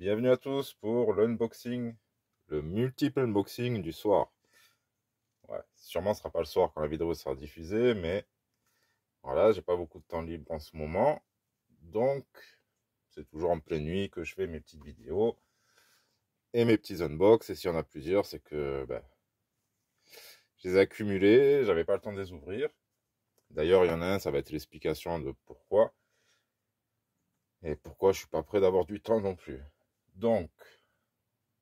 Bienvenue à tous pour l'unboxing, le multiple unboxing du soir. Ouais, sûrement ce sera pas le soir quand la vidéo sera diffusée, mais voilà, j'ai pas beaucoup de temps libre en ce moment. Donc, c'est toujours en pleine nuit que je fais mes petites vidéos et mes petits unbox. Et s'il y en a plusieurs, c'est que je les ai accumulés, j'avais pas le temps de les ouvrir. D'ailleurs, il y en a un, ça va être l'explication de pourquoi. Et pourquoi je suis pas prêt d'avoir du temps non plus. Donc,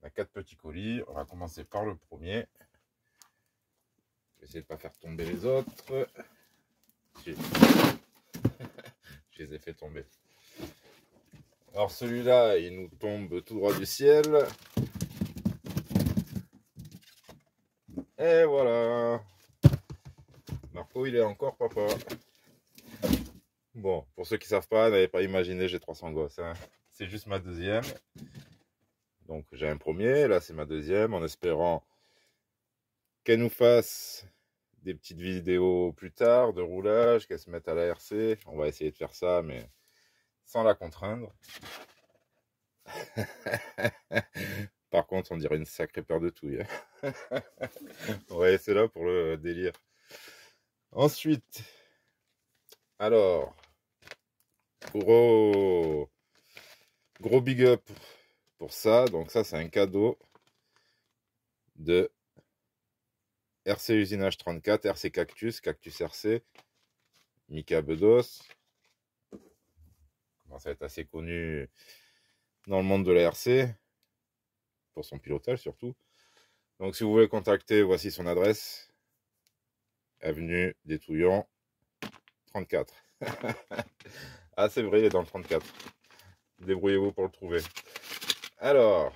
on a 4 petits colis. On va commencer par le premier. Je vais essayer de ne pas faire tomber les autres. Je les ai fait tomber. Alors celui-là, il nous tombe tout droit du ciel. Et voilà. Marco, il est encore papa. Bon, pour ceux qui ne savent pas, n'avez pas imaginé, j'ai 300 gosses. Hein. C'est juste ma deuxième. Donc j'ai un premier, là c'est ma deuxième, en espérant qu'elle nous fasse des petites vidéos plus tard de roulage, qu'elle se mette à la RC. On va essayer de faire ça, mais sans la contraindre. Par contre, on dirait une sacrée paire de touilles. Ouais, c'est là pour le délire. Ensuite, alors, gros big up pour ça. Donc ça, c'est un cadeau de RC Usinage 34, RC Cactus, Cactus RC, Mika Bedos. Ça va être assez connu dans le monde de la RC, pour son pilotage surtout. Donc si vous voulez contacter, voici son adresse. Avenue des Touillons, 34. Ah, c'est vrai, il est dans le 34. Débrouillez-vous pour le trouver. Alors,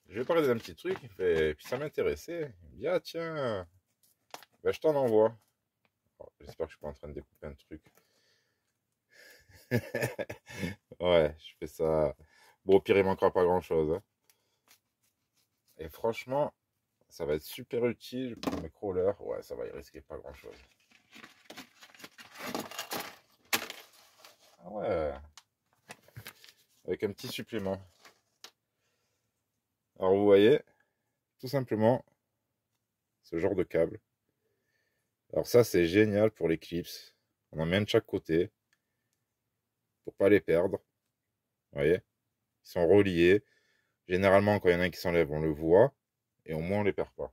je vais parler d'un petit truc, et puis ça m'intéressait. Il me dit, ah tiens, je t'en envoie. J'espère que je suis pas en train de découper un truc. Ouais, je fais ça. Bon, au pire, il manquera pas grand-chose. Hein. Et franchement, ça va être super utile pour mes crawlers. Ouais, ça va y risquer pas grand-chose. Ah ouais. Avec un petit supplément. Alors, vous voyez, tout simplement, ce genre de câble. Alors ça, c'est génial pour les clips. On en met un de chaque côté pour pas les perdre. Vous voyez, ils sont reliés. Généralement, quand il y en a un qui s'enlève, on le voit. Et au moins, on les perd pas.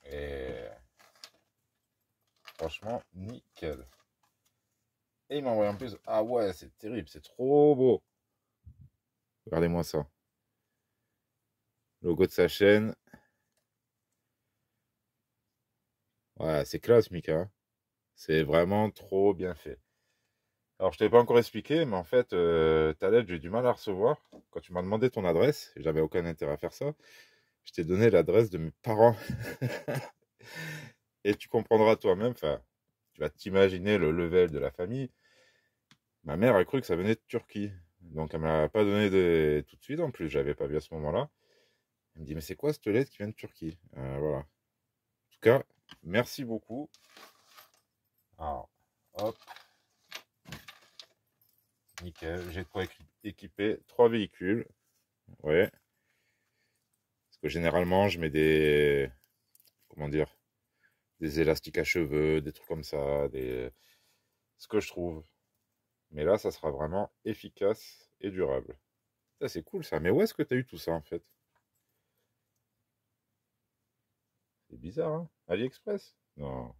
Et franchement, nickel. Et il m'a envoyé en plus. Ah ouais, c'est terrible, c'est trop beau. Regardez-moi ça. Logo de sa chaîne. Ouais, c'est classe, Mika. C'est vraiment trop bien fait. Alors, je t'ai pas encore expliqué, mais en fait, ta lettre, j'ai du mal à recevoir. Quand tu m'as demandé ton adresse, j'avais aucun intérêt à faire ça. Je t'ai donné l'adresse de mes parents. Et tu comprendras toi-même, enfin, tu vas t'imaginer le level de la famille. Ma mère a cru que ça venait de Turquie. Donc, elle ne m'a pas donné tout de suite en plus. Je l'avais pas vu à ce moment-là. Elle me dit, mais c'est quoi cette lettre qui vient de Turquie? Voilà. En tout cas, merci beaucoup. Alors, hop. Nickel. J'ai de quoi équiper 3 véhicules. Ouais. Parce que généralement, je mets des. Comment dire? Des élastiques à cheveux, des trucs comme ça. Ce que je trouve. Mais là, ça sera vraiment efficace et durable. Ça, c'est cool ça. Mais où est-ce que tu as eu tout ça en fait? C'est bizarre, hein? AliExpress? Non.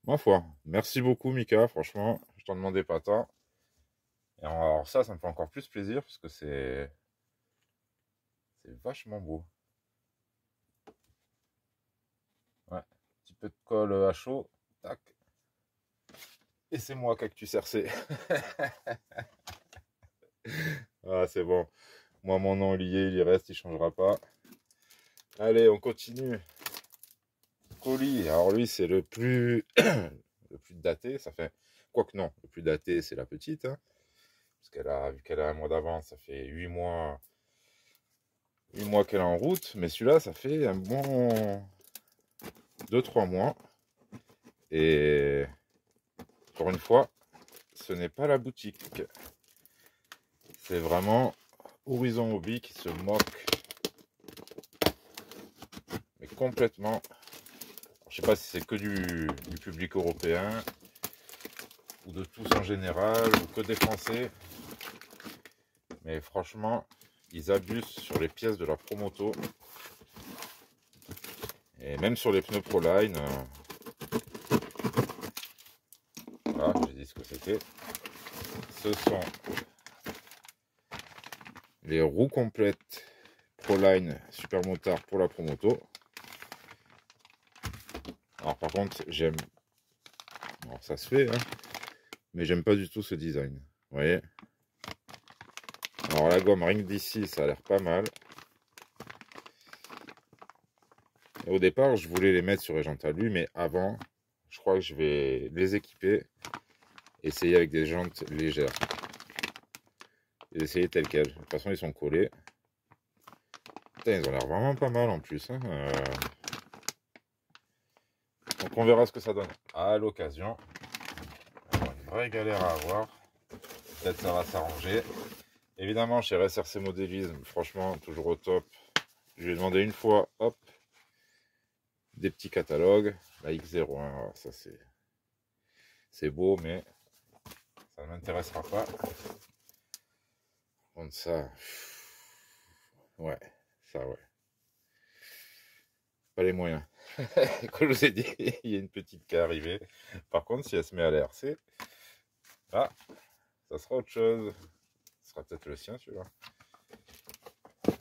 Ma foi. Merci beaucoup, Mika. Franchement, je t'en demandais pas tant. Et alors, ça me fait encore plus plaisir parce que c'est vachement beau. Ouais. Un petit peu de colle à chaud. Tac. Et c'est moi, Cactus RC. Ah, c'est bon. Moi, mon nom lié, il y reste, il changera pas. Allez, on continue. Colis. Alors lui, c'est le plus le plus daté. Ça fait quoique non, le plus daté, c'est la petite, hein, parce vu qu'elle a un mois d'avance, ça fait 8 mois qu'elle est en route. Mais celui-là, ça fait un bon 2-3 mois. Et encore une fois, ce n'est pas la boutique. C'est vraiment Horizon Hobby qui se moque, mais complètement. Je sais pas si c'est que du public européen ou de tous en général ou que des Français, mais franchement, ils abusent sur les pièces de la Promoto et même sur les pneus Proline. Voilà, j'ai dit ce que c'était. Ce sont les roues complètes Proline Super Motard pour la Promoto. Alors par contre, j'aime. Alors ça se fait, hein, mais j'aime pas du tout ce design. Vous voyez. Alors la gomme Ring d'ici, ça a l'air pas mal. Et au départ, je voulais les mettre sur les jantes alu, mais avant, je crois que je vais les équiper, essayer avec des jantes légères. Et essayer telles quelles. De toute façon, ils sont collés. Putain, ils ont l'air vraiment pas mal en plus. Hein. Donc on verra ce que ça donne à l'occasion. Une vraie galère à avoir. Peut-être ça va s'arranger. Évidemment, chez SRC Modélisme, franchement, toujours au top. Je lui ai demandé une fois, hop, des petits catalogues. La X01, ça c'est beau, mais ça ne m'intéressera pas. Contre ça, ouais, ça ouais. Pas les moyens. Comme je vous ai dit, il y a une petite qui est arrivée. Par contre, si elle se met à l'RC, ah, ça sera autre chose. Ce sera peut-être le sien celui-là.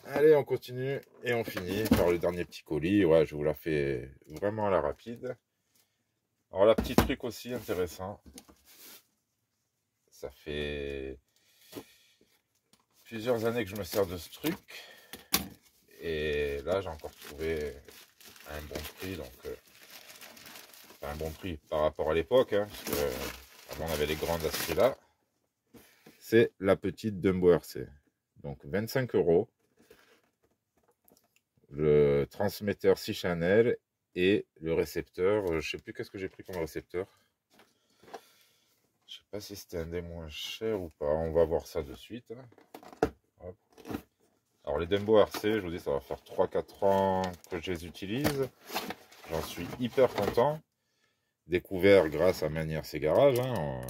Allez, on continue et on finit par le dernier petit colis. Ouais, je vous la fais vraiment à la rapide. Alors, la petite truc aussi intéressant. Ça fait plusieurs années que je me sers de ce truc. Et là, j'ai encore trouvé un bon prix. Donc, un bon prix par rapport à l'époque. Hein, parce que avant, on avait les grandes à ce prix-là. C'est la petite Dumbo RC. Donc, 25 €. Le transmetteur 6 channels et le récepteur. Je sais plus qu'est-ce que j'ai pris comme récepteur. Je sais pas si c'était un des moins chers ou pas. On va voir ça de suite. Hop. Alors les Dumbo RC, je vous dis, ça va faire 3-4 ans que je les utilise. J'en suis hyper content. Découvert grâce à Manière Ces Garages. Hein.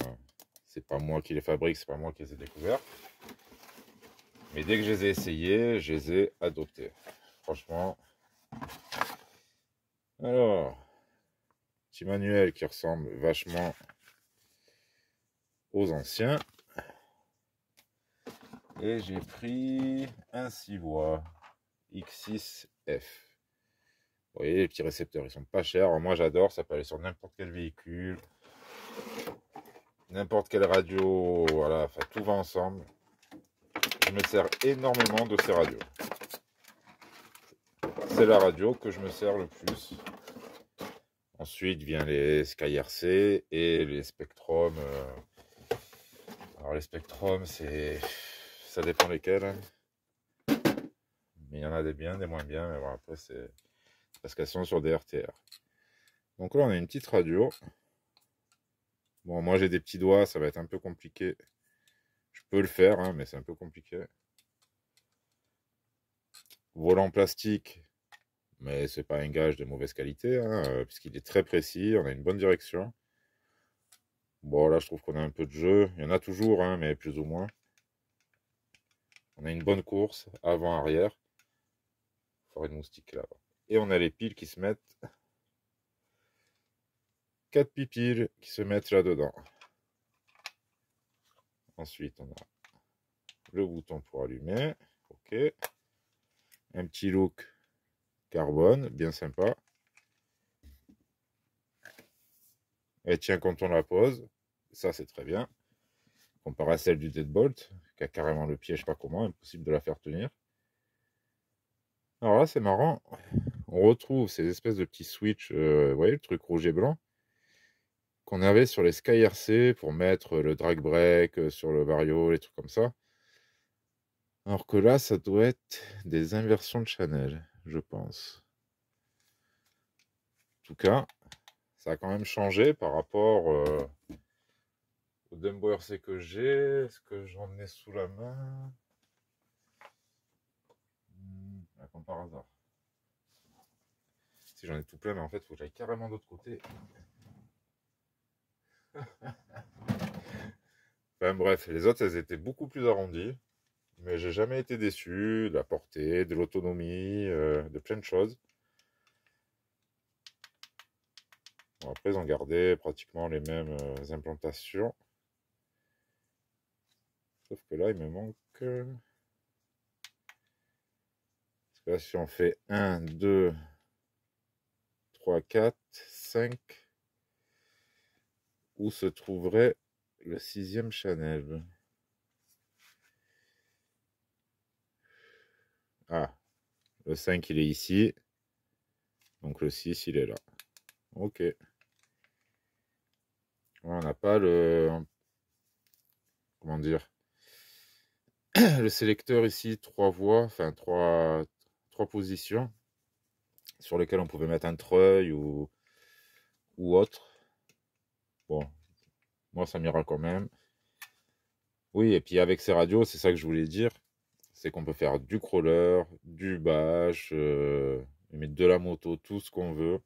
C'est pas moi qui les fabrique, c'est pas moi qui les ai découverts. Mais dès que je les ai essayés, je les ai adoptés. Franchement. Alors, petit manuel qui ressemble vachement aux anciens. Et j'ai pris un 6 voies X6F. Vous voyez, les petits récepteurs, ils sont pas chers. Alors moi, j'adore, ça peut aller sur n'importe quel véhicule, n'importe quelle radio. Voilà, enfin, tout va ensemble. Je me sers énormément de ces radios. C'est la radio que je me sers le plus. Ensuite vient les Sky RC et les Spectrum. Alors les Spectrum, ça dépend lesquels. Hein. Mais il y en a des bien, des moins bien. Mais bon, après, c'est parce qu'elles sont sur des RTR. Donc là, on a une petite radio. Bon, moi, j'ai des petits doigts, ça va être un peu compliqué. Je peux le faire, hein, mais c'est un peu compliqué. Volant plastique, mais c'est pas un gage de mauvaise qualité, hein, puisqu'il est très précis, on a une bonne direction. Bon, là, je trouve qu'on a un peu de jeu. Il y en a toujours, hein, mais plus ou moins. On a une bonne course, avant-arrière. Forêt de moustique là-bas. Et on a les piles qui se mettent. 4 piles qui se mettent là-dedans. Ensuite, on a le bouton pour allumer. Ok. Un petit look carbone, bien sympa. Elle tient quand on la pose. Ça, c'est très bien. Comparé à celle du Deadbolt, qui a carrément le pied, je sais pas comment, impossible de la faire tenir. Alors là, c'est marrant. On retrouve ces espèces de petits switch, vous voyez le truc rouge et blanc, qu'on avait sur les Sky RC pour mettre le drag brake sur le Vario, les trucs comme ça. Alors que là, ça doit être des inversions de channel, je pense. En tout cas, ça a quand même changé par rapport au Dumbo RC que j'ai, est-ce que j'en ai sous la main? Comme par hasard. Si j'en ai tout plein, mais en fait, il faut que j'aille carrément de l'autre côté. Enfin bref, les autres, elles étaient beaucoup plus arrondies. Mais j'ai jamais été déçu de la portée, de l'autonomie, de plein de choses. Bon, après, ils ont gardé pratiquement les mêmes implantations. Sauf que là, il me manque... Parce que là, si on fait 1, 2, 3, 4, 5, où se trouverait le 6e channel? Ah, le 5, il est ici. Donc le 6, il est là. Ok. On n'a pas le... Comment dire? Le sélecteur ici, 3 voies, enfin 3 positions, sur lesquelles on pouvait mettre un treuil ou autre. Bon, moi ça m'ira quand même. Oui, et puis avec ces radios, c'est ça que je voulais dire, c'est qu'on peut faire du crawler, du bash, mettre de la moto, tout ce qu'on veut.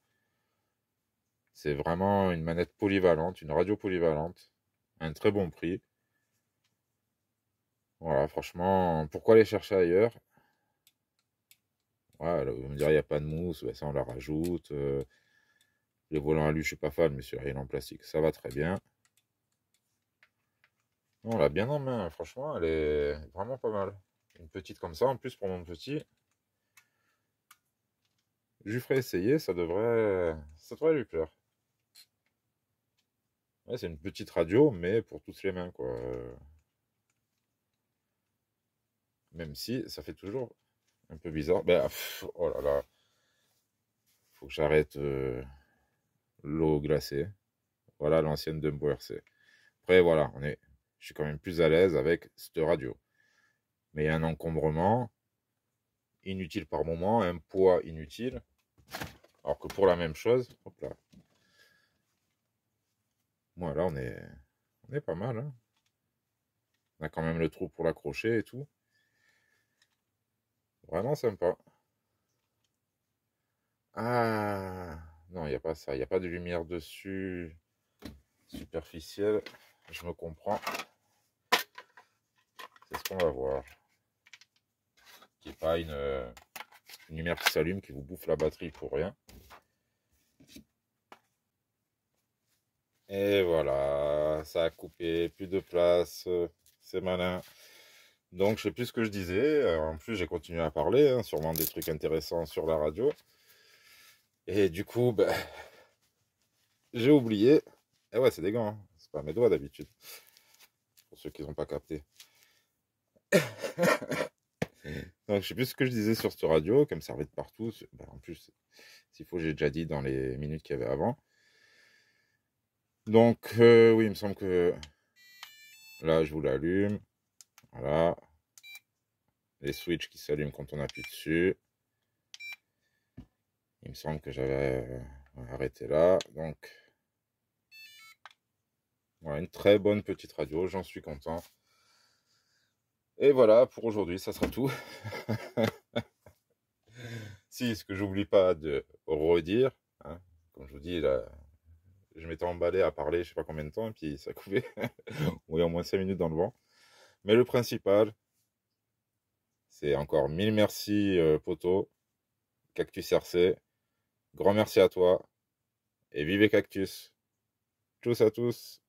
C'est vraiment une manette polyvalente, une radio polyvalente, à un très bon prix. Voilà, franchement, pourquoi aller chercher ailleurs? Ouais, vous me direz, il n'y a pas de mousse, ouais, ça on la rajoute. Les volants alu, je suis pas fan, mais sur rien en plastique, ça va très bien. On l'a bien en main, franchement, elle est vraiment pas mal. Une petite comme ça, en plus pour mon petit. Je lui ferai essayer, ça devrait lui plaire. Ouais, c'est une petite radio, mais pour toutes les mains, quoi. Même si ça fait toujours un peu bizarre. Ben, oh là là, faut que j'arrête l'eau glacée. Voilà l'ancienne Dumbo RC. Après, voilà, je suis quand même plus à l'aise avec cette radio. Mais il y a un encombrement inutile par moment, un poids inutile. Alors que pour la même chose, hop là. Voilà, on est pas mal. Hein. On a quand même le trou pour l'accrocher et tout. Vraiment sympa. Ah, non, il n'y a pas ça. Il n'y a pas de lumière dessus superficielle. Je me comprends. C'est ce qu'on va voir. Qu'il n'y ait pas une lumière qui s'allume, qui vous bouffe la batterie pour rien. Et voilà, ça a coupé, plus de place, c'est malin. Donc je sais plus ce que je disais, en plus j'ai continué à parler, hein, sûrement des trucs intéressants sur la radio. Et du coup, ben, j'ai oublié. Et ouais, c'est des gants, hein. C'est pas mes doigts d'habitude, pour ceux qui n'ont pas capté. Donc je sais plus ce que je disais sur cette radio, qu'elle me servait de partout. Ben, en plus, s'il faut, j'ai déjà dit dans les minutes qu'il y avait avant. Donc oui, il me semble que là, je vous l'allume. Voilà. Les switches qui s'allument quand on appuie dessus. Il me semble que j'avais arrêté là. Donc, voilà, une très bonne petite radio. J'en suis content. Et voilà, pour aujourd'hui, ça sera tout. Si, ce que j'oublie pas de redire, hein, comme je vous dis, là, je m'étais emballé à parler je sais pas combien de temps, et puis ça coupait. Oui, au moins 5 minutes dans le vent. Mais le principal, c'est encore mille merci, Poto, Cactus RC. Grand merci à toi. Et vive Cactus. Tchuss à tous.